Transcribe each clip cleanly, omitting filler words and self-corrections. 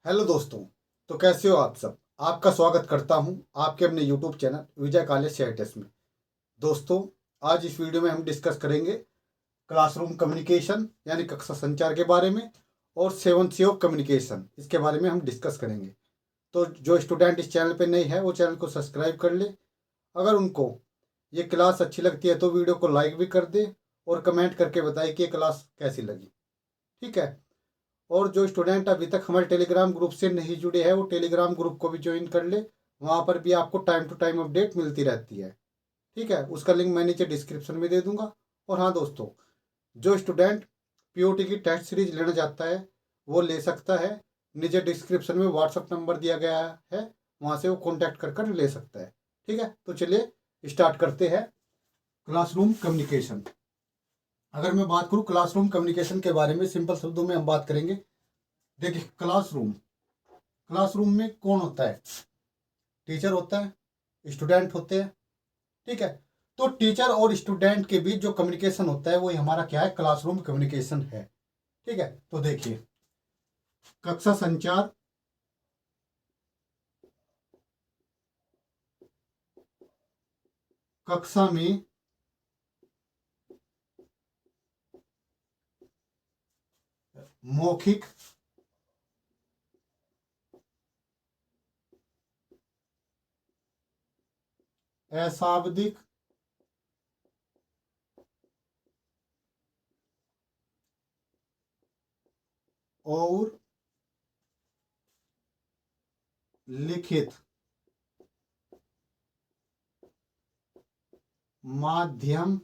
Hello दोस्तों। तो कैसे हो आप सब। आपका स्वागत करता हूं आपके अपने यूट्यूब चैनल विजय कालेज शेयरटेस में। दोस्तों, आज इस वीडियो में हम डिस्कस करेंगे क्लासरूम कम्युनिकेशन यानी कक्षा संचार के बारे में और 7C ऑफ कम्युनिकेशन इसके बारे में हम डिस्कस करेंगे। तो जो स्टूडेंट इस चैनल पे नहीं है वो चैनल को सब्सक्राइब कर ले। अगर उनको ये क्लास अच्छी लगती है तो वीडियो को लाइक भी कर दे और कमेंट करके बताए कि ये क्लास कैसी लगी। ठीक है। और जो स्टूडेंट अभी तक हमारे टेलीग्राम ग्रुप से नहीं जुड़े हैं वो टेलीग्राम ग्रुप को भी ज्वाइन कर ले। वहाँ पर भी आपको टाइम टू टाइम अपडेट मिलती रहती है। ठीक है, उसका लिंक मैं नीचे डिस्क्रिप्शन में दे दूंगा। और हाँ दोस्तों, जो स्टूडेंट पीओटी की टेस्ट सीरीज लेना चाहता है वो ले सकता है। नीचे डिस्क्रिप्शन में व्हाट्सअप नंबर दिया गया है, वहाँ से वो कॉन्टैक्ट कर कर ले सकता है। ठीक है, तो चलिए स्टार्ट करते हैं क्लासरूम कम्युनिकेशन। अगर मैं बात करूँ क्लासरूम कम्युनिकेशन के बारे में, सिंपल शब्दों में हम बात करेंगे। देखिए, क्लासरूम क्लासरूम में कौन होता है? टीचर होता है, स्टूडेंट होते हैं। ठीक है। तो टीचर और स्टूडेंट के बीच जो कम्युनिकेशन होता है वो हमारा क्या है? क्लासरूम कम्युनिकेशन है। ठीक है, तो देखिए, कक्षा संचार कक्षा में मौखिक अशाब्दिक और लिखित माध्यम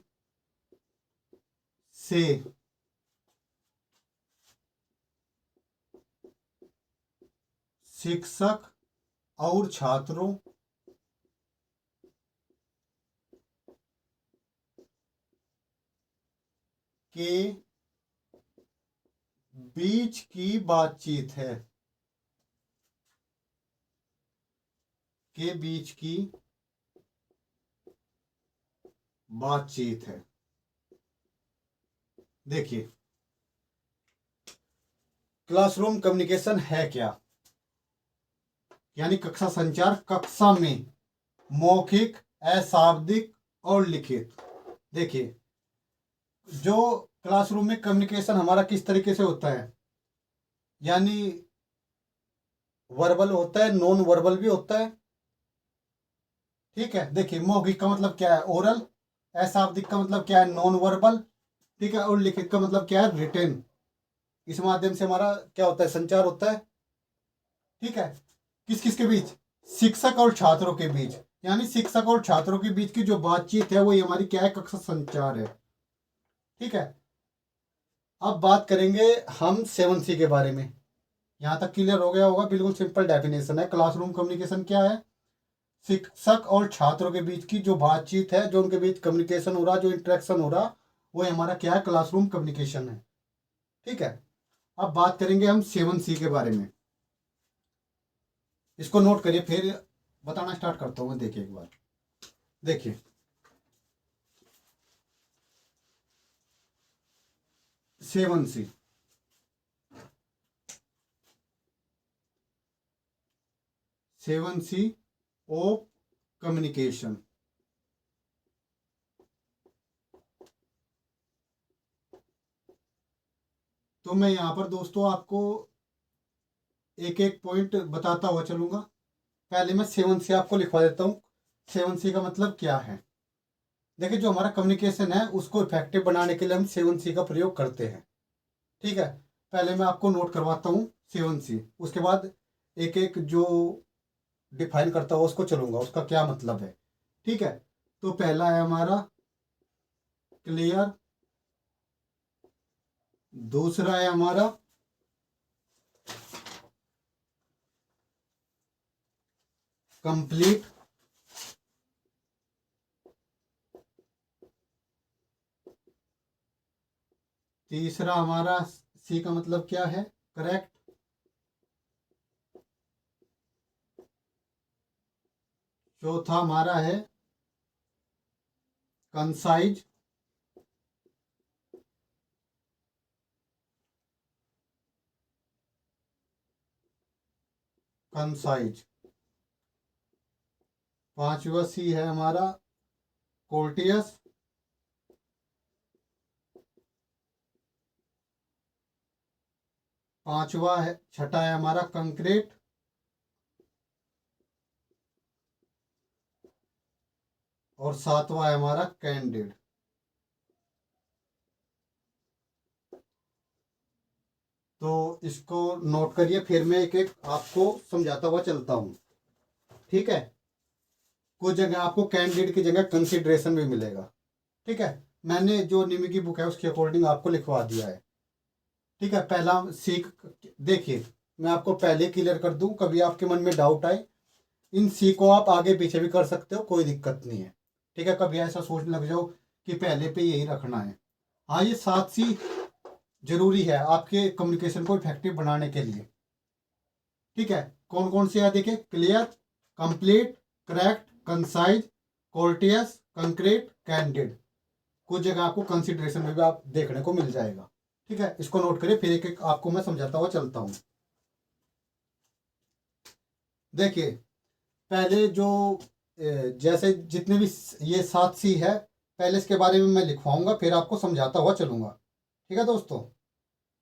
से शिक्षक और छात्रों के बीच की बातचीत है। के बीच की बातचीत है। देखिए, क्लासरूम कम्युनिकेशन है क्या? यानी कक्षा संचार कक्षा में मौखिक अशाब्दिक और लिखित। देखिए, जो क्लासरूम में कम्युनिकेशन हमारा किस तरीके से होता है, यानी वर्बल होता है, नॉन वर्बल भी होता है। ठीक है, देखिए, मौखिक का मतलब क्या है? ओरल। अशाब्दिक का मतलब क्या है? Non verbal. ठीक है, और लिखित का मतलब क्या है? रिटेन। इस माध्यम से हमारा क्या होता है? संचार होता है। ठीक है। किस किस के बीच? शिक्षक और छात्रों के बीच। यानी शिक्षक और छात्रों के बीच की जो बातचीत है वही हमारी क्या है? कक्षा संचार है। ठीक है। अब बात करेंगे हम 7C के बारे में। यहाँ तक क्लियर हो गया होगा। बिल्कुल सिंपल डेफिनेशन है। क्लासरूम कम्युनिकेशन क्या है? शिक्षक और छात्रों के बीच की जो बातचीत है, जो उनके बीच कम्युनिकेशन हो रहा, जो इंटरेक्शन हो रहा, वो हमारा क्या है? क्लासरूम कम्युनिकेशन है। ठीक है। अब बात करेंगे हम 7C के बारे में। इसको नोट करिए, फिर बताना स्टार्ट करता हूँ। देखिए एक बार, देखिए, 7C। 7C of communication. तो मैं यहाँ पर दोस्तों आपको एक एक पॉइंट बताता हुआ चलूंगा। पहले मैं 7C आपको लिखवा देता हूँ। 7C का मतलब क्या है? देखिए, जो हमारा कम्युनिकेशन है उसको इफेक्टिव बनाने के लिए हम 7C का प्रयोग करते हैं। ठीक है। पहले मैं आपको नोट करवाता हूँ 7C, उसके बाद एक एक जो डिफाइन करता हुआ उसको चलूंगा, उसका क्या मतलब है। ठीक है। तो पहला है हमारा क्लियर। दूसरा है हमारा कंप्लीट। तीसरा हमारा सी का मतलब क्या है? करेक्ट। चौथा हमारा है कंसाइज। कंसाइज। पांचवा सी है हमारा कोर्टियस। पांचवा है, छठा है हमारा कंक्रीट। और सातवां है हमारा कैंडिड। तो इसको नोट करिए, फिर मैं एक एक आपको समझाता हुआ चलता हूँ। ठीक है, कुछ जगह आपको कैंडिड की जगह कंसिडरेशन भी मिलेगा। ठीक है, मैंने जो निमी की बुक है उसके अकॉर्डिंग आपको लिखवा दिया है। ठीक है, पहला सीख देखिए, मैं आपको पहले क्लियर कर दूं, कभी आपके मन में डाउट आए, इन सी को आप आगे पीछे भी कर सकते हो, कोई दिक्कत नहीं है। ठीक है, कभी ऐसा सोचने लग जाओ कि पहले पे यही रखना है। हाँ, ये 7 सी जरूरी है आपके कम्युनिकेशन को इफेक्टिव बनाने के लिए। ठीक है, कौन कौन से है देखिए, clear, complete, correct, concise, courteous, concrete, candid. कुछ जगह आपको कंसिडरेशन में भी आप देखने को मिल जाएगा। ठीक है, इसको नोट करिए, फिर एक एक आपको मैं समझाता हुआ चलता हूँ। देखिए, पहले जो जैसे जितने भी ये 7 सी है, पहले इसके बारे में मैं लिखवाऊंगा, फिर आपको समझाता हुआ चलूंगा। ठीक है दोस्तों,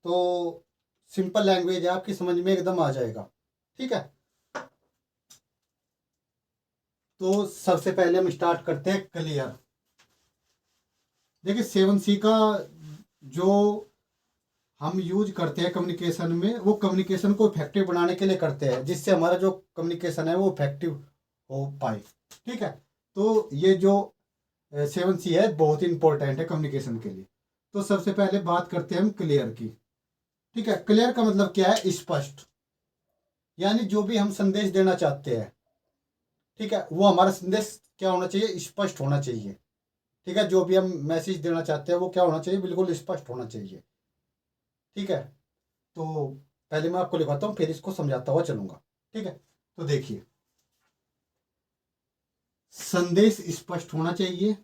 तो सिंपल लैंग्वेज है, आपकी समझ में एकदम आ जाएगा। ठीक है, तो सबसे पहले हम स्टार्ट करते हैं क्लियर। देखिए, 7 सी का जो हम यूज करते हैं कम्युनिकेशन में, वो कम्युनिकेशन को इफेक्टिव बनाने के लिए करते हैं, जिससे हमारा जो कम्युनिकेशन है वो इफेक्टिव हो पाए। ठीक है, तो ये जो 7 सी है बहुत ही इंपॉर्टेंट है कम्युनिकेशन के लिए। तो सबसे पहले बात करते हैं हम क्लियर की। ठीक है, क्लियर का मतलब क्या है, स्पष्ट। यानी जो भी हम संदेश देना चाहते हैं, ठीक है, वो हमारा संदेश क्या होना चाहिए, स्पष्ट होना चाहिए। ठीक है, जो भी हम मैसेज देना चाहते हैं वो क्या होना चाहिए, बिल्कुल स्पष्ट होना चाहिए। ठीक है, तो पहले मैं आपको लिखवाता हूँ, फिर इसको समझाता हुआ चलूंगा। ठीक है, तो देखिए, संदेश स्पष्ट होना चाहिए।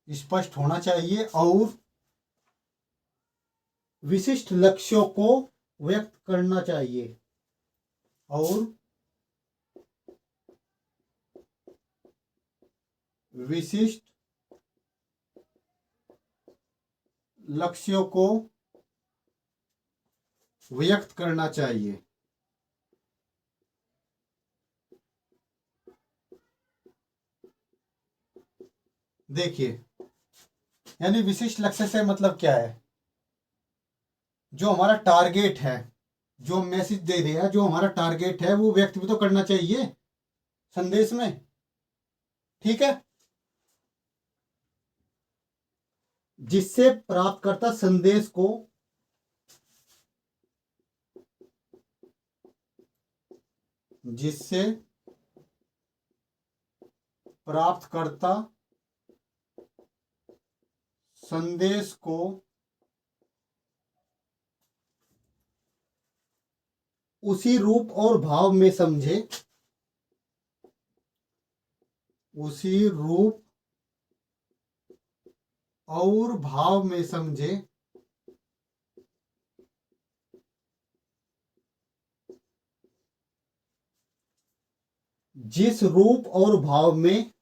स्पष्ट होना चाहिए और विशिष्ट लक्ष्यों को व्यक्त करना चाहिए। और विशिष्ट लक्ष्यों को व्यक्त करना चाहिए। देखिए, यानी विशिष्ट लक्ष्य से मतलब क्या है, जो हमारा टारगेट है, जो मैसेज दे रहे हैं, जो हमारा टारगेट है वो व्यक्त भी तो करना चाहिए संदेश में। ठीक है, जिससे प्राप्तकर्ता संदेश को जिससे प्राप्तकर्ता संदेश को उसी रूप और भाव में समझे, उसी रूप और भाव में समझे, जिस रूप और भाव में,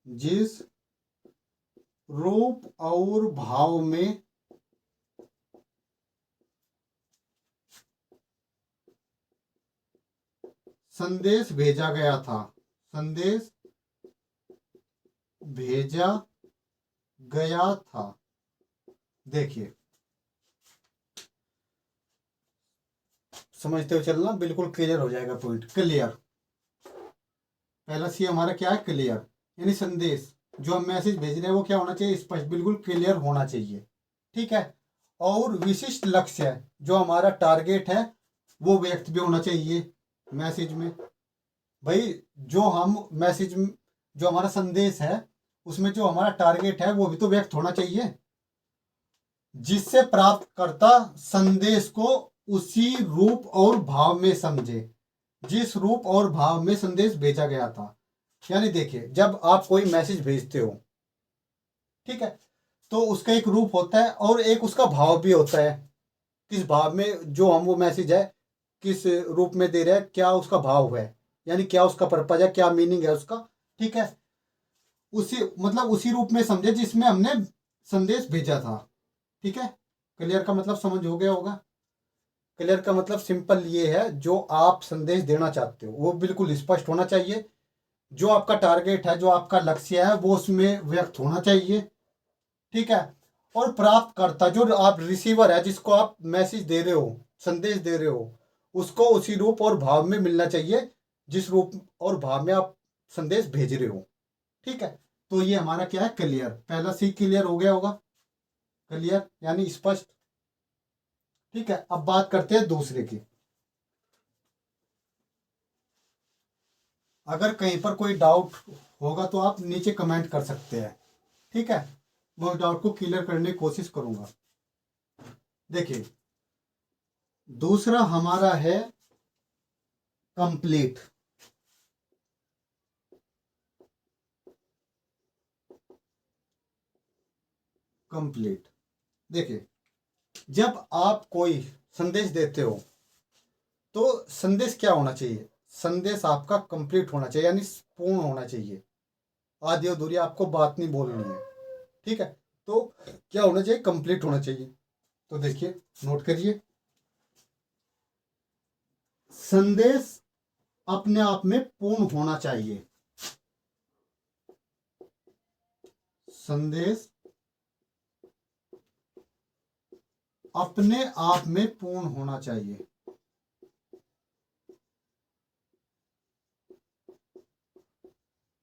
जिस रूप और भाव में संदेश भेजा गया था, संदेश भेजा गया था। देखिए, समझते हुए चलना, बिल्कुल क्लियर हो जाएगा पॉइंट। क्लियर, पहला सी हमारा क्या है, क्लियर, यानी संदेश जो हम मैसेज भेज रहे हैं वो क्या होना चाहिए, स्पष्ट, बिल्कुल क्लियर होना चाहिए। ठीक है, और विशिष्ट लक्ष्य है, जो हमारा टारगेट है वो व्यक्त भी होना चाहिए मैसेज में। भाई, जो हम मैसेज, जो हमारा संदेश है उसमें जो हमारा टारगेट है वो भी तो व्यक्त होना चाहिए। जिससे प्राप्तकर्ता संदेश को उसी रूप और भाव में समझे जिस रूप और भाव में संदेश भेजा गया था। यानी देखिए, जब आप कोई मैसेज भेजते हो, ठीक है, तो उसका एक रूप होता है और एक उसका भाव भी होता है। किस भाव में जो हम वो मैसेज है किस रूप में दे रहे हैं, क्या उसका भाव है, यानी क्या उसका पर्पज है, क्या मीनिंग है उसका। ठीक है, उसी मतलब उसी रूप में समझे जिसमें हमने संदेश भेजा था। ठीक है, क्लियर का मतलब समझ हो गया होगा। क्लियर का मतलब सिंपल ये है, जो आप संदेश देना चाहते हो वो बिल्कुल स्पष्ट होना चाहिए। जो आपका टारगेट है, जो आपका लक्ष्य है, वो उसमें व्यक्त होना चाहिए। ठीक है, और प्राप्तकर्ता जो आप रिसीवर है, जिसको आप मैसेज दे रहे हो, संदेश दे रहे हो, उसको उसी रूप और भाव में मिलना चाहिए जिस रूप और भाव में आप संदेश भेज रहे हो। ठीक है, तो ये हमारा क्या है, क्लियर। पहला सी क्लियर हो गया होगा, क्लियर यानी स्पष्ट। ठीक है, अब बात करते हैं दूसरे की। अगर कहीं पर कोई डाउट होगा तो आप नीचे कमेंट कर सकते हैं। ठीक है, मैं उस डाउट को क्लियर करने की कोशिश करूंगा। देखिए, दूसरा हमारा है कंप्लीट। कंप्लीट, देखिए, जब आप कोई संदेश देते हो तो संदेश क्या होना चाहिए, संदेश आपका कंप्लीट होना चाहिए, यानी पूर्ण होना चाहिए। आधी अधूरी आपको बात नहीं बोलनी है। ठीक है, तो क्या होना चाहिए, कंप्लीट होना चाहिए। तो देखिए, नोट करिए, संदेश अपने आप में पूर्ण होना चाहिए। संदेश अपने आप में पूर्ण होना चाहिए।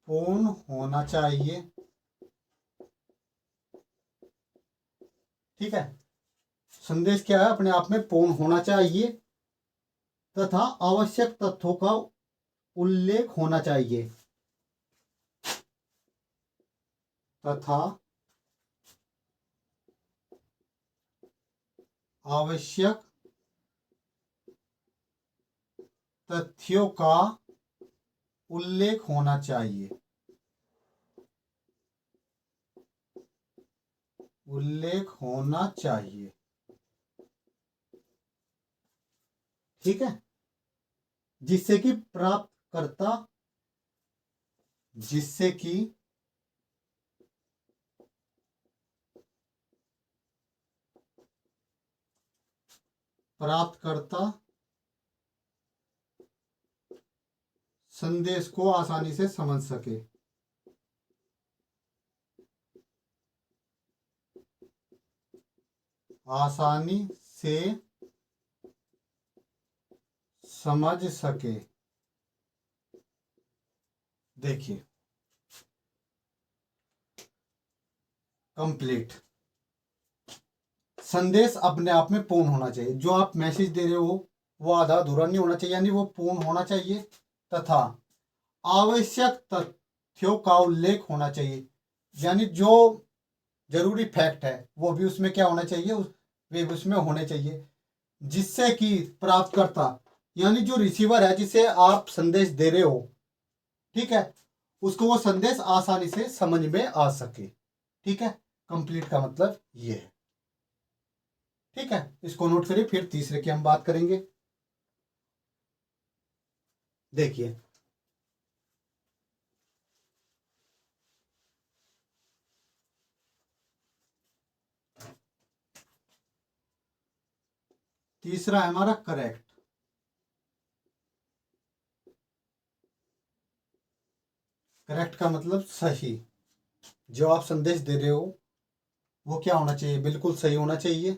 पूर्ण होना चाहिए। ठीक है, संदेश क्या है, अपने आप में पूर्ण होना चाहिए तथा आवश्यक तथ्यों का उल्लेख होना चाहिए। तथा आवश्यक तथ्यों का उल्लेख होना चाहिए। उल्लेख होना चाहिए। ठीक है, जिससे कि प्राप्तकर्ता, जिससे कि प्राप्तकर्ता संदेश को आसानी से समझ सके। आसानी से समझ सके। देखिए, कंप्लीट, संदेश अपने आप में पूर्ण होना चाहिए। जो आप मैसेज दे रहे हो वो आधा अधूरा नहीं होना चाहिए, यानी वो पूर्ण होना चाहिए। तथा आवश्यक तथ्यों का उल्लेख होना चाहिए, यानी जो जरूरी फैक्ट है वो भी उसमें क्या होना चाहिए, वे भी उसमें होने चाहिए। जिससे कि प्राप्तकर्ता, यानी जो रिसीवर है जिसे आप संदेश दे रहे हो, ठीक है, उसको वो संदेश आसानी से समझ में आ सके। ठीक है, कंप्लीट का मतलब ये है। ठीक है, इसको नोट करिए, फिर तीसरे की हम बात करेंगे। देखिए, तीसरा है हमारा करेक्ट। करेक्ट का मतलब सही। जो आप संदेश दे रहे हो वो क्या होना चाहिए, बिल्कुल सही होना चाहिए।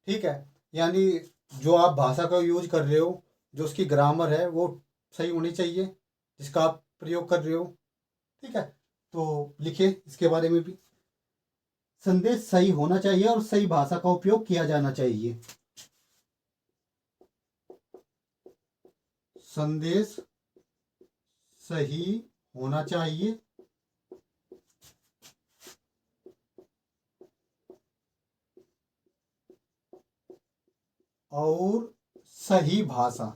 ठीक है, यानी जो आप भाषा का यूज कर रहे हो, जो उसकी ग्रामर है वो सही होनी चाहिए जिसका आप प्रयोग कर रहे हो। ठीक है, तो लिखिए इसके बारे में भी, संदेश सही होना चाहिए और सही भाषा का उपयोग किया जाना चाहिए। संदेश सही होना चाहिए और सही भाषा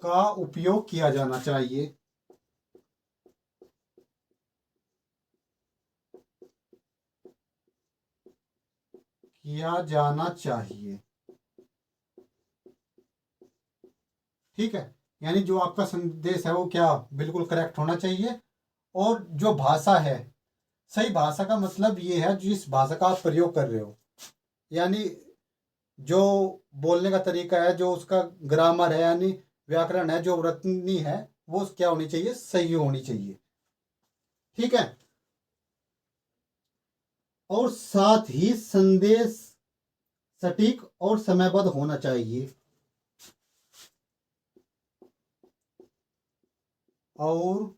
का उपयोग किया जाना चाहिए। किया जाना चाहिए। ठीक है, यानी जो आपका संदेश है वो क्या बिल्कुल करेक्ट होना चाहिए। और जो भाषा है, सही भाषा का मतलब ये है जिस भाषा का आप प्रयोग कर रहे हो, यानी जो बोलने का तरीका है, जो उसका ग्रामर है यानी व्याकरण है, जो वृत्ति है, वो क्या होनी चाहिए, सही होनी चाहिए। ठीक है, और साथ ही संदेश सटीक और समयबद्ध होना चाहिए। और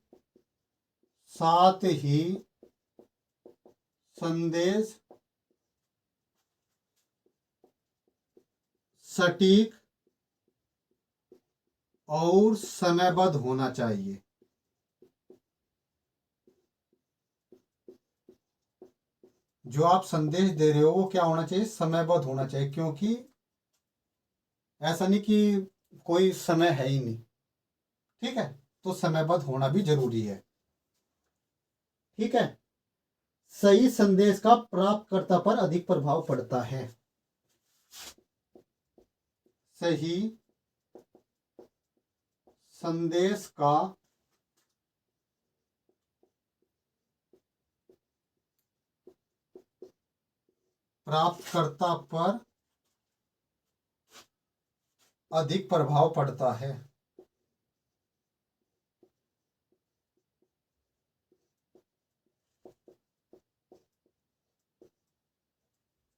साथ ही संदेश सटीक और समयबद्ध होना चाहिए। जो आप संदेश दे रहे हो वो क्या होना चाहिए, समयबद्ध होना चाहिए, क्योंकि ऐसा नहीं कि कोई समय है ही नहीं। ठीक है, तो समयबद्ध होना भी जरूरी है। ठीक है, सही संदेश का प्राप्तकर्ता पर अधिक प्रभाव पड़ता है। सही संदेश का प्राप्तकर्ता पर अधिक प्रभाव पड़ता है।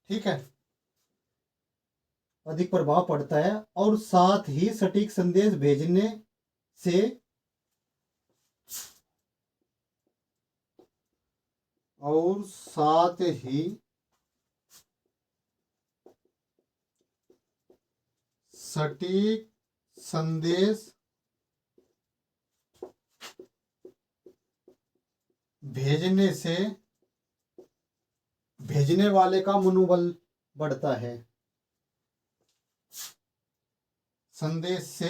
ठीक है, अधिक प्रभाव पड़ता है। और साथ ही सटीक संदेश भेजने से और साथ ही सटीक संदेश भेजने से भेजने वाले का मनोबल बढ़ता है। संदेश से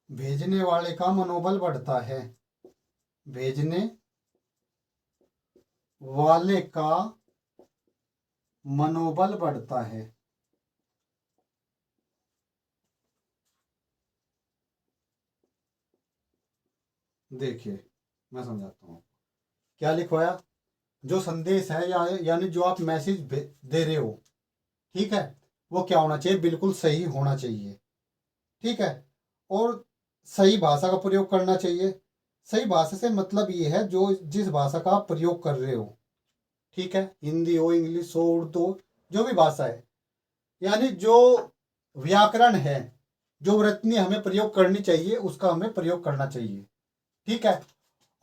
भेजने वाले का मनोबल बढ़ता है। भेजने वाले का मनोबल बढ़ता है। देखिए, मैं समझाता हूँ क्या लिखवाया। जो संदेश है यानी जो आप मैसेज दे रहे हो, ठीक है, वो क्या होना चाहिए, बिल्कुल सही होना चाहिए। ठीक है, और सही भाषा का प्रयोग करना चाहिए। सही भाषा से मतलब ये है जो जिस भाषा का आप प्रयोग कर रहे हो, ठीक है, हिंदी हो, इंग्लिश हो, उर्दू हो, जो भी भाषा है, यानी जो व्याकरण है, जो वृत्ति हमें प्रयोग करनी चाहिए उसका हमें प्रयोग करना चाहिए। ठीक है,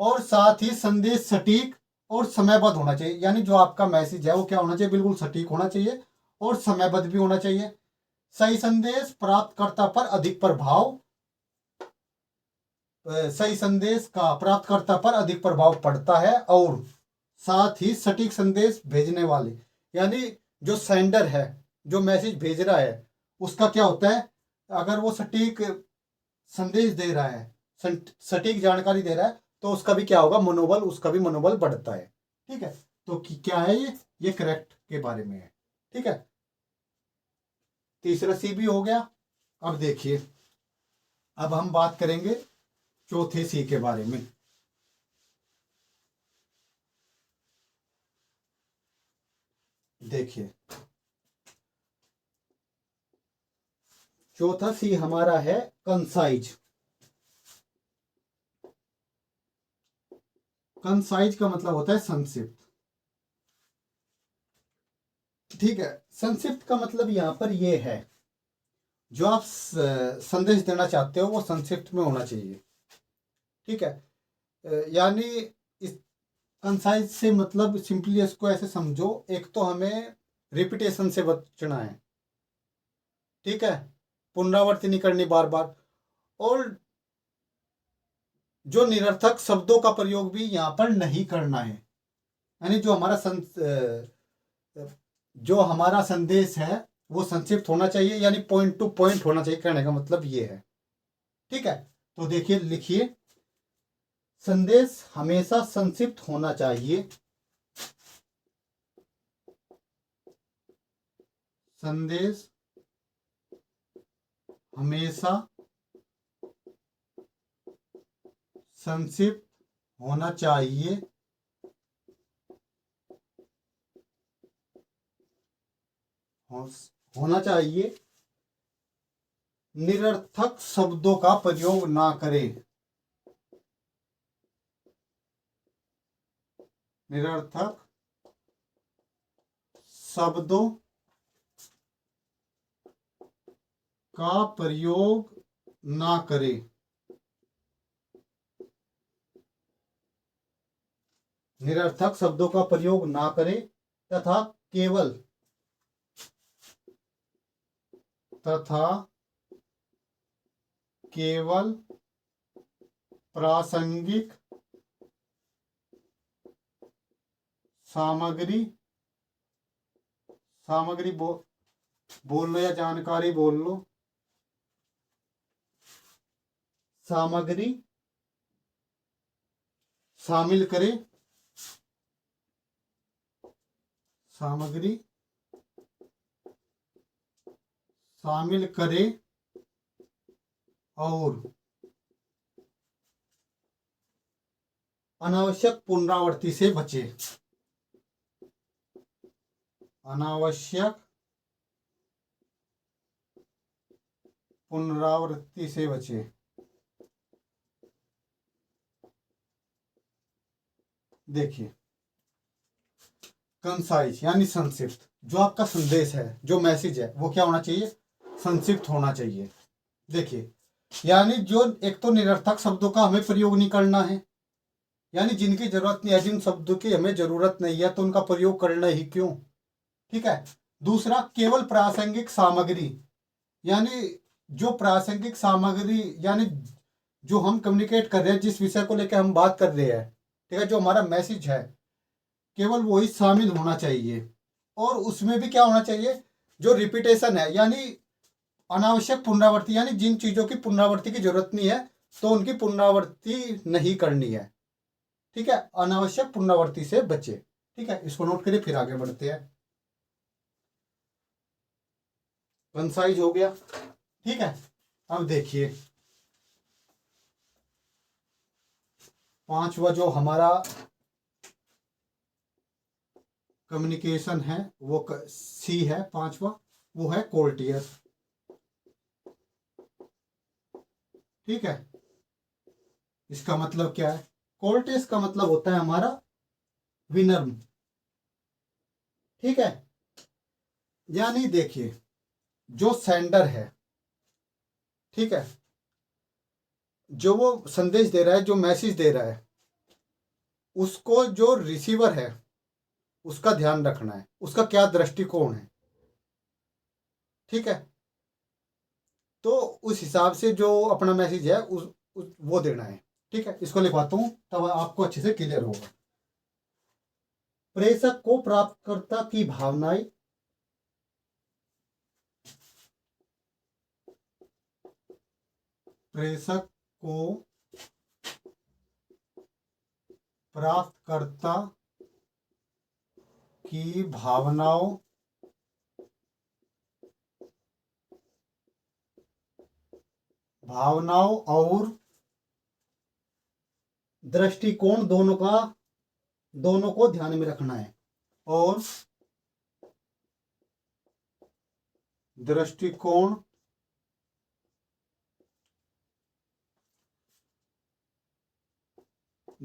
और साथ ही संदेश सटीक और समयबद्ध होना चाहिए, यानी जो आपका मैसेज है वो क्या होना चाहिए, बिल्कुल सटीक होना चाहिए और समयबद्ध भी होना चाहिए। सही संदेश प्राप्तकर्ता पर अधिक प्रभाव सही संदेश का प्राप्तकर्ता पर अधिक प्रभाव पड़ता है। और साथ ही सटीक संदेश भेजने वाले, यानी जो सेंडर है, जो मैसेज भेज रहा है, उसका क्या होता है, अगर वो सटीक संदेश दे रहा है, सटीक जानकारी दे रहा है, तो उसका भी क्या होगा, मनोबल, उसका भी मनोबल बढ़ता है। ठीक है, तो क्या है ये करेक्ट के बारे में है। ठीक है, तीसरा सी भी हो गया। अब देखिए, अब हम बात करेंगे चौथे सी के बारे में। देखिए, चौथा सी हमारा है कंसाइज। कंसाइज का मतलब होता है संक्षिप्त। ठीक है, संक्षिप्त का मतलब यहां पर ये है, जो आप संदेश देना चाहते हो वो संक्षिप्त में होना चाहिए। ठीक है, यानी इस कंसाइज से मतलब सिंपली इसको ऐसे समझो, एक तो हमें रिपीटेशन से बचना है। ठीक है, पुनरावृत्ति नहीं करनी बार बार। और जो निरर्थक शब्दों का प्रयोग भी यहाँ पर नहीं करना है। यानी जो हमारा संदेश है वो संक्षिप्त होना चाहिए, यानी पॉइंट टू पॉइंट होना चाहिए, कहने का मतलब ये है। ठीक है, तो देखिए, लिखिए, संदेश हमेशा संक्षिप्त होना चाहिए। संदेश हमेशा संक्षिप्त होना चाहिए। होना चाहिए। निरर्थक शब्दों का प्रयोग ना करें। निरर्थक शब्दों का प्रयोग ना करें। निरर्थक शब्दों का प्रयोग ना करें तथा केवल प्रासंगिक सामग्री बोल लो या जानकारी बोल लो। सामग्री शामिल करें। सामग्री शामिल करें और अनावश्यक पुनरावृत्ति से बचे। अनावश्यक पुनरावृत्ति से बचे। देखिए, कंसाइज यानी संक्षिप्त। जो आपका संदेश है, जो मैसेज है, वो क्या होना चाहिए? संक्षिप्त होना चाहिए। देखिए, यानी जो एक तो निरर्थक शब्दों का हमें प्रयोग नहीं करना है, यानी जिनकी जरूरत नहीं है, जिन शब्दों की हमें जरूरत नहीं है तो उनका प्रयोग करना ही क्यों। ठीक है। दूसरा, केवल प्रासंगिक सामग्री, यानी जो प्रासंगिक सामग्री, यानी जो हम कम्युनिकेट कर रहे हैं, जिस विषय को लेकर हम बात कर रहे हैं, ठीक है, जो हमारा मैसेज है, केवल वही शामिल होना चाहिए। और उसमें भी क्या होना चाहिए? जो रिपीटेशन है, यानी अनावश्यक पुनरावृत्ति, यानी जिन चीजों की पुनरावृत्ति की जरूरत नहीं है तो उनकी पुनरावृत्ति नहीं करनी है। ठीक है, अनावश्यक पुनरावृत्ति से बचे। ठीक है, इसको नोट करिए, फिर आगे बढ़ते हैं। कंसाइज हो गया। ठीक है, अब देखिए, पांचवा जो हमारा कम्युनिकेशन है वो सी है, पांचवा, वो है कोर्टियस। ठीक है, इसका मतलब क्या है? कोर्टियस का मतलब होता है हमारा विनम्र। ठीक है, यानी देखिए, जो सेंडर है, ठीक है, जो वो संदेश दे रहा है, जो मैसेज दे रहा है, उसको जो रिसीवर है उसका ध्यान रखना है, उसका क्या दृष्टिकोण है। ठीक है, तो उस हिसाब से जो अपना मैसेज है वो देना है। ठीक है, इसको लिखवाता हूं तब आपको अच्छे से क्लियर होगा। प्रेषक को प्राप्तकर्ता की भावनाएं, प्रेषक को प्राप्तकर्ता की भावनाओं और दृष्टिकोण दोनों को ध्यान में रखना है। और दृष्टिकोण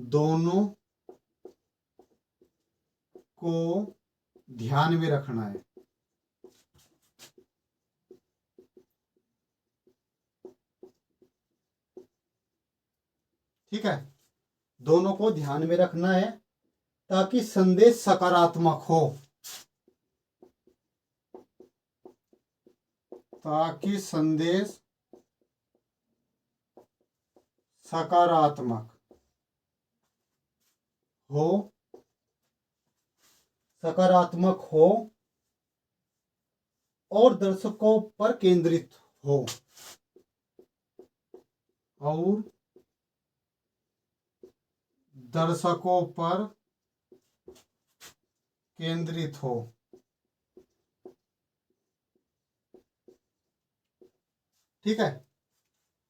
दोनों को ध्यान में रखना है। ठीक है, दोनों को ध्यान में रखना है ताकि संदेश सकारात्मक हो। ताकि संदेश सकारात्मक हो, सकारात्मक हो और दर्शकों पर केंद्रित हो, और दर्शकों पर केंद्रित हो। ठीक है,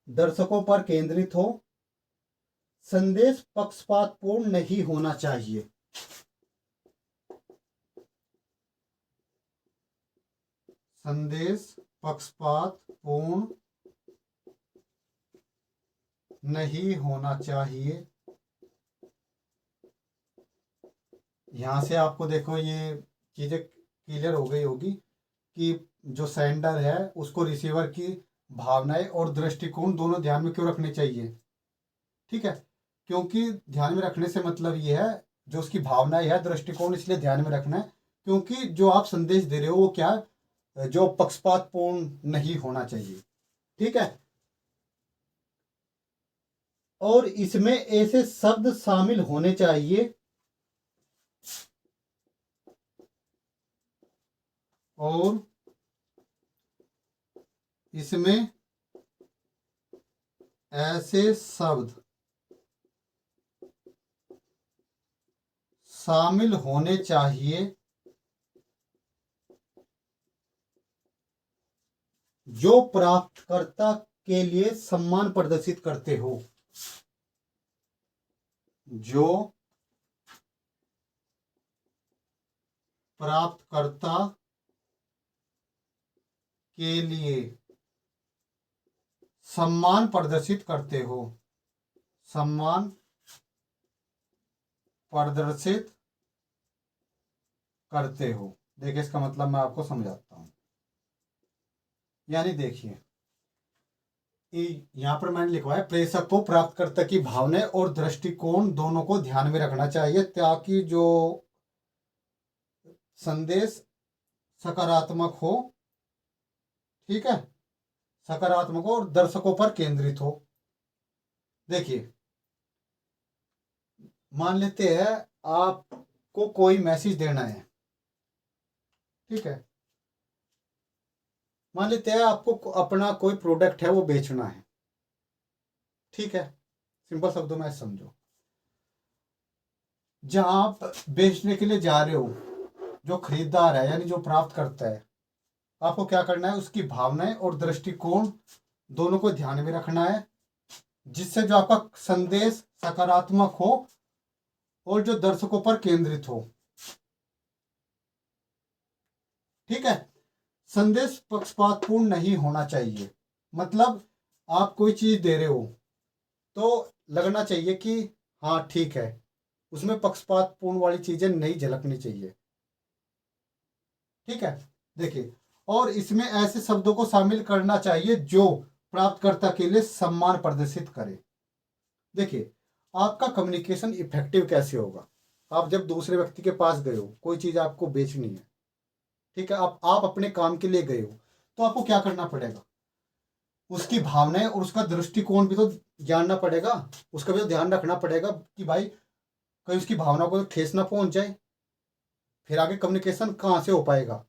दर्शकों पर केंद्रित हो। संदेश पक्षपातपूर्ण नहीं होना चाहिए। संदेश पक्षपातपूर्ण नहीं होना चाहिए। यहां से आपको देखो ये चीजें क्लियर हो गई होगी कि जो सेंडर है उसको रिसीवर की भावनाएं और दृष्टिकोण दोनों ध्यान में क्यों रखने चाहिए। ठीक है, क्योंकि ध्यान में रखने से मतलब ये है, जो उसकी भावनाएं है, दृष्टिकोण इसलिए ध्यान में रखना है क्योंकि जो आप संदेश दे रहे हो वो क्या है, जो पक्षपातपूर्ण नहीं होना चाहिए। ठीक है, और इसमें ऐसे शब्द शामिल होने चाहिए और इसमें ऐसे शब्द शामिल होने चाहिए जो प्राप्तकर्ता के लिए सम्मान प्रदर्शित करते हो। जो प्राप्तकर्ता के लिए सम्मान प्रदर्शित करते हो। सम्मान प्रदर्शित करते हो। देखिए, इसका मतलब मैं आपको समझाता हूं। यानी देखिए, यहां पर मैंने लिखवाया, प्रेषक को प्राप्तकर्ता की भावनाएं और दृष्टिकोण दोनों को ध्यान में रखना चाहिए ताकि जो संदेश सकारात्मक हो। ठीक है, सकारात्मक हो और दर्शकों पर केंद्रित हो। देखिए, मान लेते हैं आपको कोई मैसेज देना है। ठीक है, मान लेते हैं आपको अपना कोई प्रोडक्ट है वो बेचना है। ठीक है, सिंपल शब्दों में समझो, जहां आप बेचने के लिए जा रहे हो, जो खरीदार है यानी जो प्राप्त करता है, आपको क्या करना है, उसकी भावनाएं और दृष्टिकोण दोनों को ध्यान में रखना है जिससे जो आपका संदेश सकारात्मक हो और जो दर्शकों पर केंद्रित हो। ठीक है, संदेश पक्षपातपूर्ण नहीं होना चाहिए। मतलब आप कोई चीज दे रहे हो तो लगना चाहिए कि हाँ ठीक है, उसमें पक्षपातपूर्ण वाली चीजें नहीं झलकनी चाहिए। ठीक है, देखिए, और इसमें ऐसे शब्दों को शामिल करना चाहिए जो प्राप्तकर्ता के लिए सम्मान प्रदर्शित करे। देखिए, आपका कम्युनिकेशन इफेक्टिव कैसे होगा, आप जब दूसरे व्यक्ति के पास गए हो, कोई चीज आपको बेचनी है। ठीक है, आप अपने काम के लिए गए हो, तो आपको क्या करना पड़ेगा, उसकी भावनाएं और उसका दृष्टिकोण भी तो जानना पड़ेगा, उसका भी तो ध्यान रखना पड़ेगा कि भाई कहीं उसकी भावना को ठेस ना पहुंच जाए। फिर आगे कम्युनिकेशन कहाँ से हो पाएगा,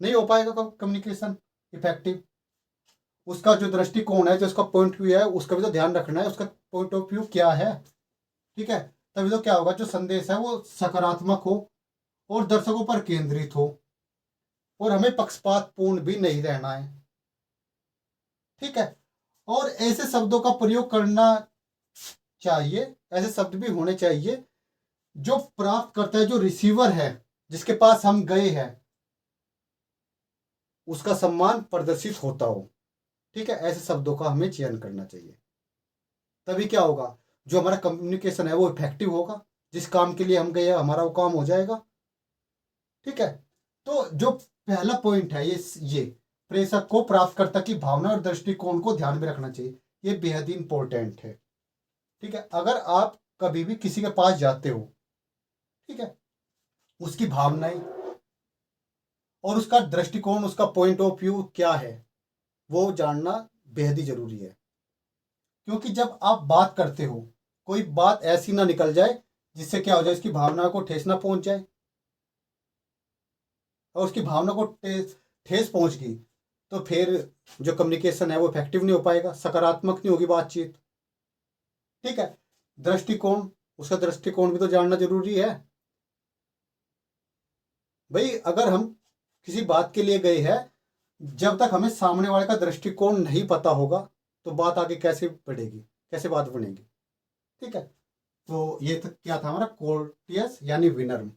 नहीं हो पाएगा कम्युनिकेशन इफेक्टिव। उसका जो दृष्टिकोण है, जो उसका पॉइंट ऑफ व्यू है, उसका भी तो ध्यान रखना है, उसका पॉइंट ऑफ व्यू क्या है। ठीक है, तभी तो क्या होगा, जो संदेश है वो सकारात्मक हो और दर्शकों पर केंद्रित हो, और हमें पक्षपातपूर्ण भी नहीं रहना है। ठीक है, और ऐसे शब्दों का प्रयोग करना चाहिए, ऐसे शब्द भी होने चाहिए जो प्राप्त करता है, जो रिसीवर है, जिसके पास हम गए हैं, उसका सम्मान प्रदर्शित होता हो। ठीक है, ऐसे शब्दों का हमें चयन करना चाहिए, तभी क्या होगा, जो हमारा कम्युनिकेशन है वो इफेक्टिव होगा, जिस काम के लिए हम गए हैं हमारा वो काम हो जाएगा। ठीक है, तो जो पहला पॉइंट है ये प्रेषक को प्राप्तकर्ता की भावना और दृष्टिकोण को ध्यान में रखना चाहिए, ये बेहद इंपॉर्टेंट है। ठीक है, अगर आप कभी भी किसी के पास जाते हो, ठीक है, उसकी भावनाएं और उसका दृष्टिकोण, उसका पॉइंट ऑफ व्यू क्या है, वो जानना बेहद ही जरूरी है। क्योंकि जब आप बात करते हो, कोई बात ऐसी ना निकल जाए जिससे क्या हो जाए, उसकी भावना को ठेस ना पहुंच जाए। और उसकी भावना को ठेस पहुंच गई तो फिर जो कम्युनिकेशन है वो इफेक्टिव नहीं हो पाएगा, सकारात्मक नहीं होगी बातचीत। ठीक है। दृष्टिकोण, उसका दृष्टिकोण भी तो जानना जरूरी है भाई। अगर हम किसी बात के लिए गए हैं, जब तक हमें सामने वाले का दृष्टिकोण नहीं पता होगा तो बात आगे कैसे बढ़ेगी, कैसे बात बनेगी। ठीक है। तो ये क्या था हमारा कोर्टियस यानी विनम्र।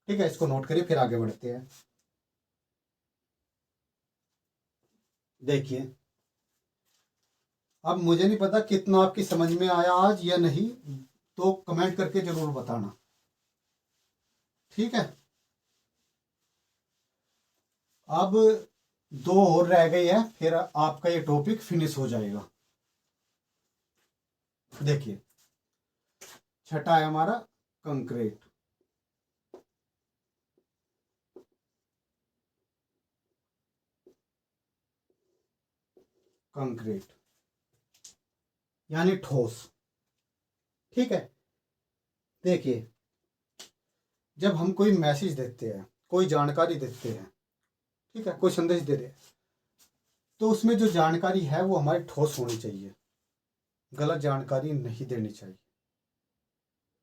ठीक है, इसको नोट करिए, फिर आगे बढ़ते हैं। देखिए, अब मुझे नहीं पता कितना आपकी समझ में आया आज या नहीं, तो कमेंट करके जरूर बताना। ठीक है। अब 2 और रह गई है, फिर आपका ये टॉपिक फिनिश हो जाएगा। देखिए, छठा है हमारा कंक्रीट। कंक्रीट यानी ठोस। ठीक है। देखिए, जब हम कोई मैसेज देते हैं, कोई जानकारी देते हैं, ठीक है, कोई संदेश दे रहे हैं, तो उसमें जो जानकारी है वो हमारी ठोस होनी चाहिए, गलत जानकारी नहीं देनी चाहिए।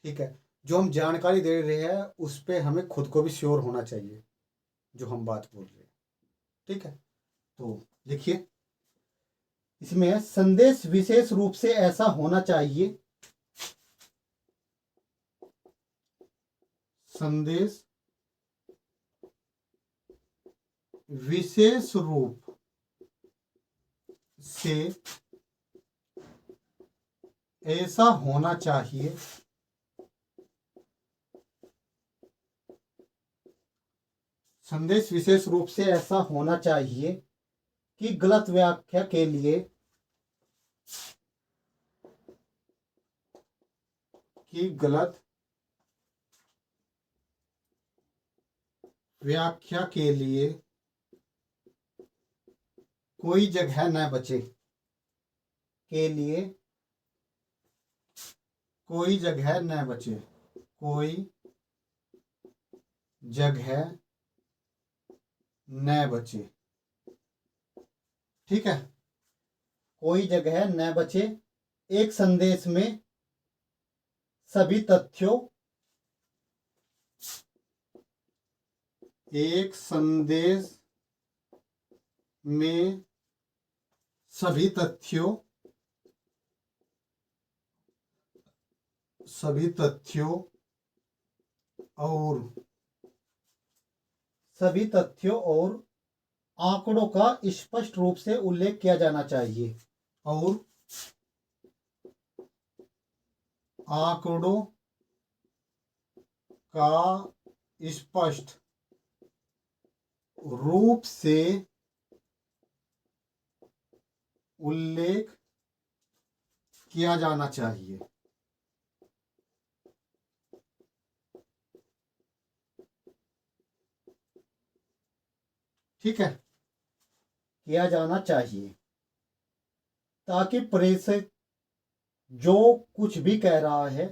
ठीक है। जो हम जानकारी दे रहे हैं उस पर हमें खुद को भी श्योर होना चाहिए जो हम बात बोल रहे हैं। ठीक है। तो देखिए, इसमें है संदेश विशेष रूप से ऐसा होना चाहिए, संदेश विशेष रूप से ऐसा होना चाहिए संदेश विशेष रूप से ऐसा होना चाहिए कि गलत व्याख्या के लिए गलत व्याख्या के लिए कोई जगह न बचे, के लिए कोई जगह न बचे, कोई जगह न बचे। ठीक है। कोई जगह न बचे। एक संदेश में सभी तथ्यों, एक संदेश में सभी तथ्यों, सभी तथ्यों और सभी तथ्यों और आंकड़ों का स्पष्ट रूप से उल्लेख किया जाना चाहिए, और आंकड़ों का स्पष्ट रूप से उल्लेख किया जाना चाहिए। ठीक है, किया जाना चाहिए ताकि प्रेषक जो कुछ भी कह रहा है,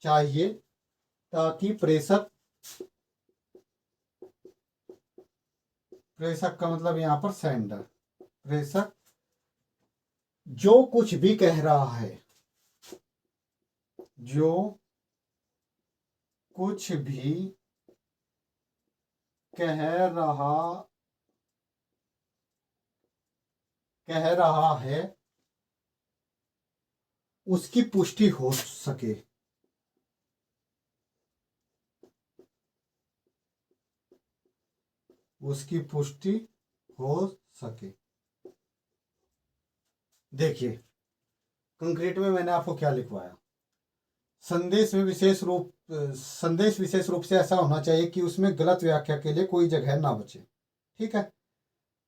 चाहिए ताकि प्रेषक का मतलब यहां पर सेंडर, प्रेषक जो कुछ भी कह रहा है, जो कुछ भी कह रहा है उसकी पुष्टि हो सके। उसकी पुष्टि हो सके। देखिए, कंक्रीट में मैंने आपको क्या लिखवाया, संदेश विशेष रूप से ऐसा होना चाहिए कि उसमें गलत व्याख्या के लिए कोई जगह ना बचे। ठीक है।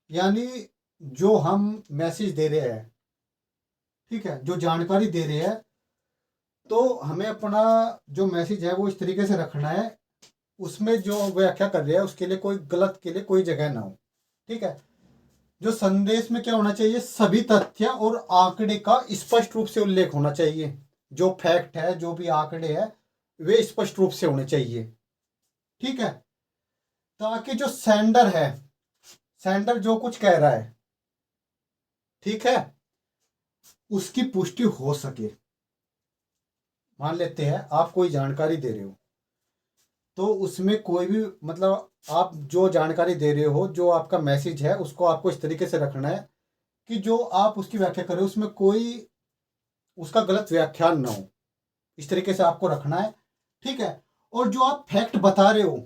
यानी जो हम मैसेज दे रहे हैं, ठीक है, जो जानकारी दे रहे हैं, तो हमें अपना जो मैसेज है वो इस तरीके से रखना है, उसमें जो व्याख्या कर रहे हैं उसके लिए कोई गलत के लिए कोई जगह ना हो। ठीक है। जो संदेश में क्या होना चाहिए, सभी तथ्य और आंकड़े का स्पष्ट रूप से उल्लेख होना चाहिए। जो फैक्ट है, जो भी आंकड़े हैं, वे स्पष्ट रूप से होने चाहिए। ठीक है, ताकि जो सेंडर है, सेंडर जो कुछ कह रहा है, ठीक है, उसकी पुष्टि हो सके। मान लेते हैं आप कोई जानकारी दे रहे हो, तो उसमें कोई भी मतलब आप जो जानकारी दे रहे हो, जो आपका मैसेज है, उसको आपको इस तरीके से रखना है कि जो आप उसकी व्याख्या कर रहे हो उसमें कोई उसका गलत व्याख्यान ना हो। इस तरीके से आपको रखना है। ठीक है, और जो आप फैक्ट बता रहे हो,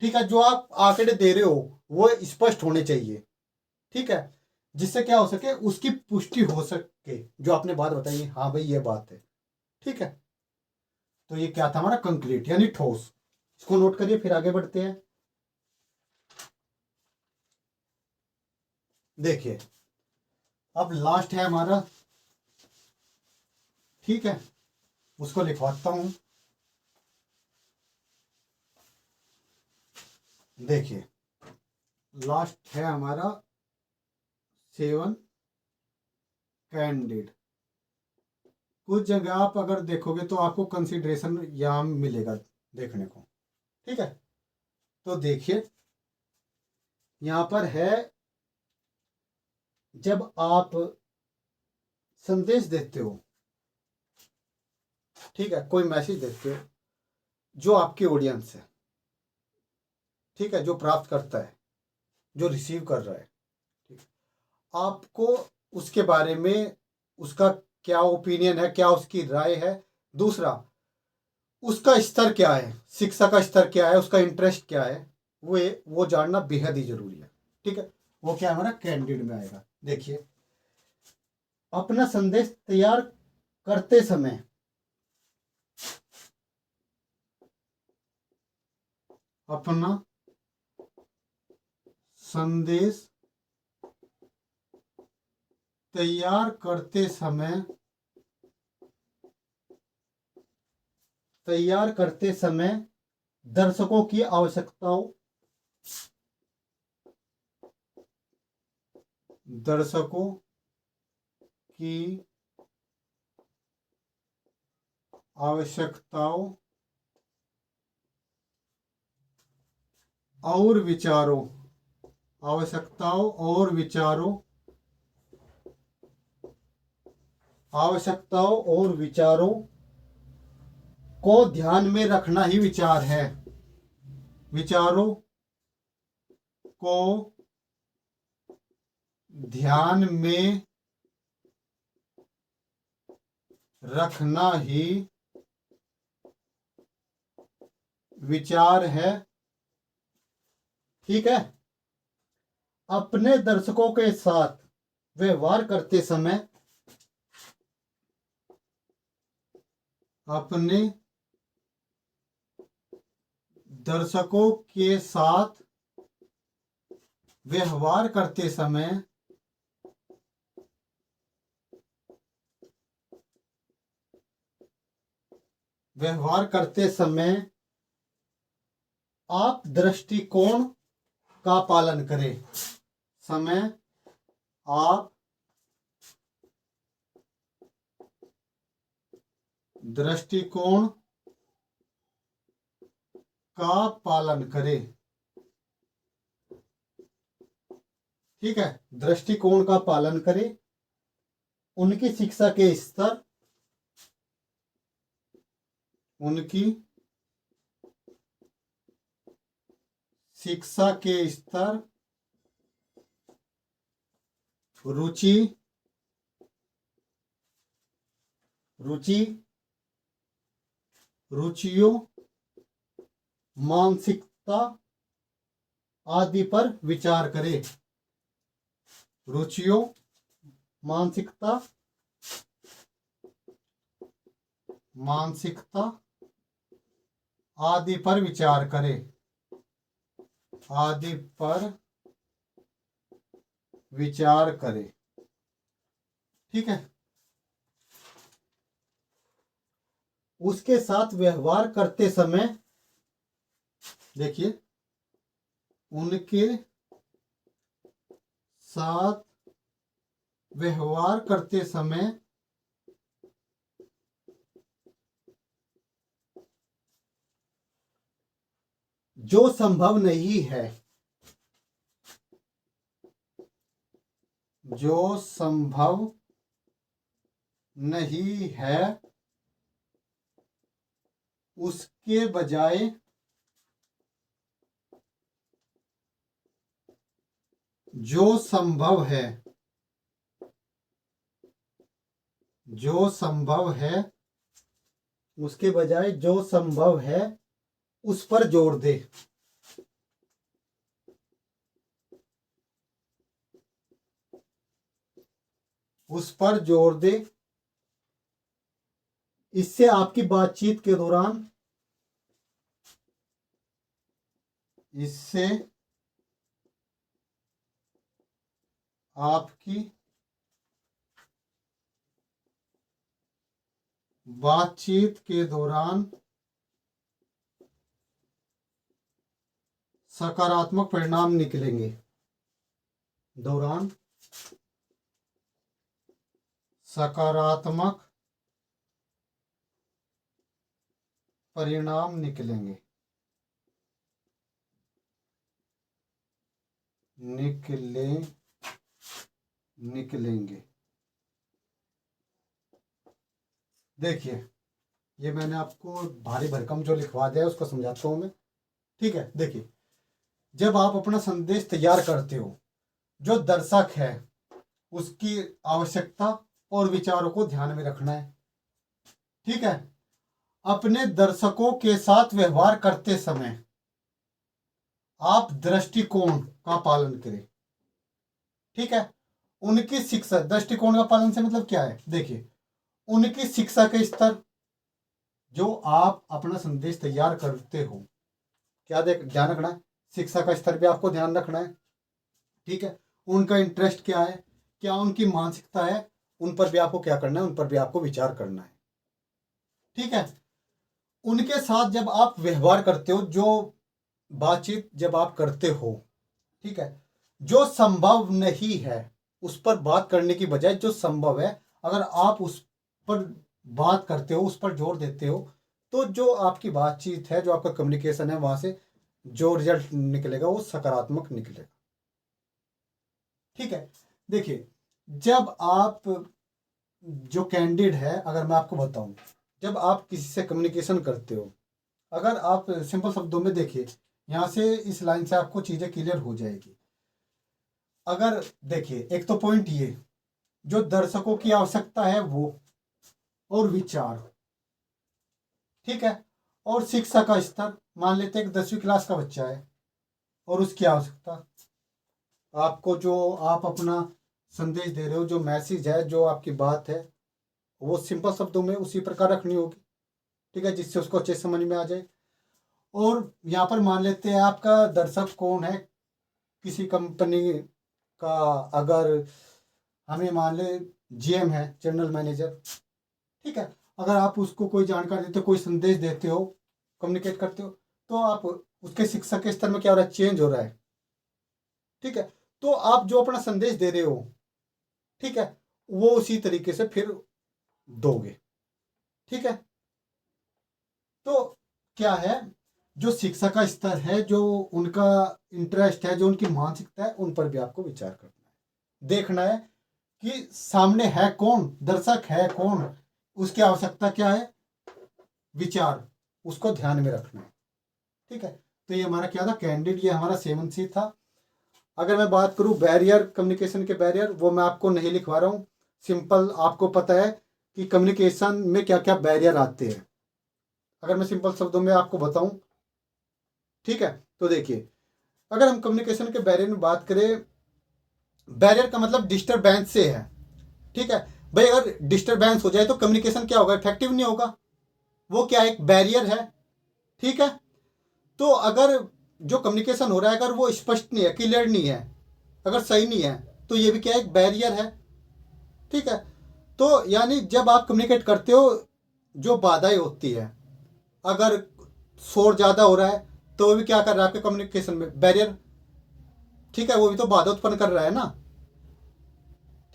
ठीक है, जो आप आंकड़े दे रहे हो, वो स्पष्ट होने चाहिए। ठीक है, जिससे क्या हो सके, उसकी पुष्टि हो सके, जो आपने बात बताई, हाँ भाई ये बात है। ठीक है, तो ये क्या था हमारा कंक्रीट यानी ठोस। इसको नोट करिए, फिर आगे बढ़ते हैं। देखिए, अब लास्ट है हमारा, ठीक है, उसको लिखवाता हूं। देखिए, लास्ट है हमारा 7 कैंडिड। कुछ जगह आप अगर देखोगे तो आपको कंसिडरेशन यहाँ मिलेगा देखने को। ठीक है, तो देखिए यहाँ पर है, जब आप संदेश देते हो, ठीक है, कोई मैसेज देते हो, जो आपकी ऑडियंस है, ठीक है, जो प्राप्त करता है, जो रिसीव कर रहा है, ठीक है, आपको उसके बारे में उसका क्या ओपिनियन है, क्या उसकी राय है। दूसरा, उसका स्तर क्या है, शिक्षा का स्तर क्या है, उसका इंटरेस्ट क्या है, वो जानना बेहद ही जरूरी है। ठीक है, वो क्या हमारा कैंडिड में आएगा। देखिए, अपना संदेश तैयार करते समय, अपना संदेश तैयार करते समय, तैयार करते समय दर्शकों की आवश्यकताओं, दर्शकों की आवश्यकताओं और विचारों, आवश्यकताओं और विचारों, आवश्यकताओं और विचारों को ध्यान में रखना ही विचार है। विचारों को ध्यान में रखना ही विचार है। ठीक है, अपने दर्शकों के साथ व्यवहार करते समय, अपने दर्शकों के साथ व्यवहार करते समय व्यवहार करते समय आप दृष्टिकोण का पालन करें। समय आप दृष्टिकोण का पालन करें। ठीक है, दृष्टिकोण का पालन करें। उनकी शिक्षा के स्तर, उनकी शिक्षा के स्तर, रुचि, रुचि, रुचियों, मानसिकता आदि पर विचार करें। रुचियों, मानसिकता, मानसिकता आदि पर विचार करें, आदि पर विचार करें। ठीक है, उसके साथ व्यवहार करते समय, देखिए, उनके साथ व्यवहार करते समय जो संभव नहीं है, जो संभव नहीं है उसके बजाय जो संभव है, जो संभव है उसके बजाय जो संभव है उस पर जोर दे। उस पर जोर दे। इससे आपकी बातचीत के दौरान, इससे आपकी बातचीत के दौरान सकारात्मक परिणाम निकलेंगे। दौरान सकारात्मक परिणाम निकलेंगे। निकलेंगे। देखिए, ये मैंने आपको भारी भरकम जो लिखवा दिया है उसको समझाता हूं मैं। ठीक है, देखिए, जब आप अपना संदेश तैयार करते हो, जो दर्शक है उसकी आवश्यकता और विचारों को ध्यान में रखना है। ठीक है, अपने दर्शकों के साथ व्यवहार करते समय आप दृष्टिकोण का पालन करें। ठीक है, उनकी शिक्षा, दृष्टिकोण का पालन से मतलब क्या है, देखिए, उनकी शिक्षा के स्तर, जो आप अपना संदेश तैयार करते हो, क्या ध्यान रखना है, शिक्षा का स्तर भी आपको ध्यान रखना है। ठीक है, उनका इंटरेस्ट क्या है, क्या उनकी मानसिकता है, उन पर भी आपको क्या करना है, उन पर भी आपको विचार करना है। ठीक है, उनके साथ जब आप व्यवहार करते हो, जो बातचीत जब आप करते हो, ठीक है, जो संभव नहीं है उस पर बात करने की बजाय जो संभव है, अगर आप उस पर बात करते हो, उस पर जोर देते हो, तो जो आपकी बातचीत है, जो आपका कम्युनिकेशन है, वहां से जो रिजल्ट निकलेगा वो सकारात्मक निकलेगा। ठीक है, देखिए, जब आप, जो कैंडिड है, अगर मैं आपको बताऊं, जब आप किसी से कम्युनिकेशन करते हो, अगर आप सिंपल शब्दों में देखिए, यहाँ से इस लाइन से आपको चीज़ें क्लियर हो जाएगी। अगर देखिए, एक तो पॉइंट ये, जो दर्शकों की आवश्यकता है वो, और विचार, ठीक है, और शिक्षा का स्तर, मान लेते हैं कि 10वीं क्लास का बच्चा है और उसकी आवश्यकता, आपको जो आप अपना संदेश दे रहे हो, जो मैसेज है, जो आपकी बात है, वो सिंपल शब्दों में उसी प्रकार रखनी होगी। ठीक है, जिससे उसको अच्छे समझ में आ जाए। और यहाँ पर मान लेते हैं आपका दर्शक कौन है, किसी कंपनी का, अगर हमें मान ले जीएम है, जनरल मैनेजर, ठीक है, अगर आप उसको कोई जानकारी देते हो, कोई संदेश देते हो, कम्युनिकेट करते हो, तो आप उसके शिक्षा के स्तर में क्या हो रहा है, चेंज हो रहा है। ठीक है, तो आप जो अपना संदेश दे रहे हो, ठीक है, वो उसी तरीके से फिर दोगे। ठीक है, तो क्या है, जो शिक्षा का स्तर है, जो उनका इंटरेस्ट है, जो उनकी मानसिकता है, उन पर भी आपको विचार करना है। देखना है कि सामने है कौन, दर्शक है कौन, उसकी आवश्यकता क्या है, विचार, उसको ध्यान में रखना है। ठीक है, तो ये हमारा क्या था, कैंडिड, ये हमारा 7C था। अगर मैं बात करूं बैरियर, कम्युनिकेशन के बैरियर, वो मैं आपको नहीं लिखवा रहा हूं। सिंपल आपको पता है कि कम्युनिकेशन में क्या क्या बैरियर आते हैं। अगर मैं सिंपल शब्दों में आपको बताऊं, ठीक है, तो देखिए, अगर हम कम्युनिकेशन के बैरियर में बात करें, बैरियर का मतलब डिस्टरबेंस से है। ठीक है भाई, अगर डिस्टरबेंस हो जाए तो कम्युनिकेशन क्या होगा, इफेक्टिव नहीं होगा, वो क्या एक बैरियर है। ठीक है, तो अगर जो कम्युनिकेशन हो रहा है, अगर वो स्पष्ट नहीं है, क्लियर नहीं है, अगर सही नहीं है, तो ये भी क्या एक बैरियर है। ठीक है, तो यानी जब आप कम्युनिकेट करते हो, जो बाधाएं होती है, अगर शोर ज़्यादा हो रहा है, तो वो भी क्या कर रहा है आपके कम्युनिकेशन में, बैरियर। ठीक है, वो भी तो बाधा उत्पन्न कर रहा है ना।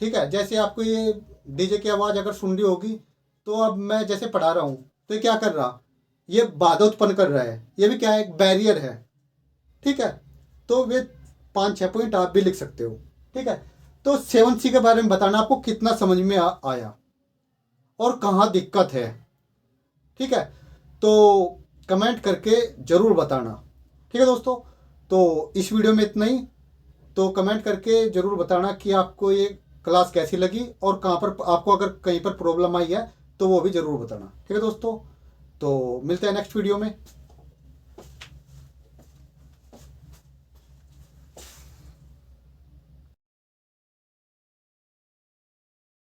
ठीक है, जैसे आपको ये डीजे की आवाज़ अगर सुन रही होगी, तो अब मैं जैसे पढ़ा रहा हूँ, तो ये क्या कर रहा, ये बाधा उत्पन्न कर रहा है, ये भी क्या है एक बैरियर है। ठीक है, तो वे 5-6 पॉइंट आप भी लिख सकते हो। ठीक है, तो 7C के बारे में बताना आपको कितना समझ में आया और कहाँ दिक्कत है। ठीक है, तो कमेंट करके ज़रूर बताना। ठीक है दोस्तों, तो इस वीडियो में इतना ही। तो कमेंट करके ज़रूर बताना कि आपको ये क्लास कैसी लगी और कहाँ पर आपको अगर कहीं पर प्रॉब्लम आई है तो वो भी ज़रूर बताना। ठीक है दोस्तों, तो मिलते हैं नेक्स्ट वीडियो में।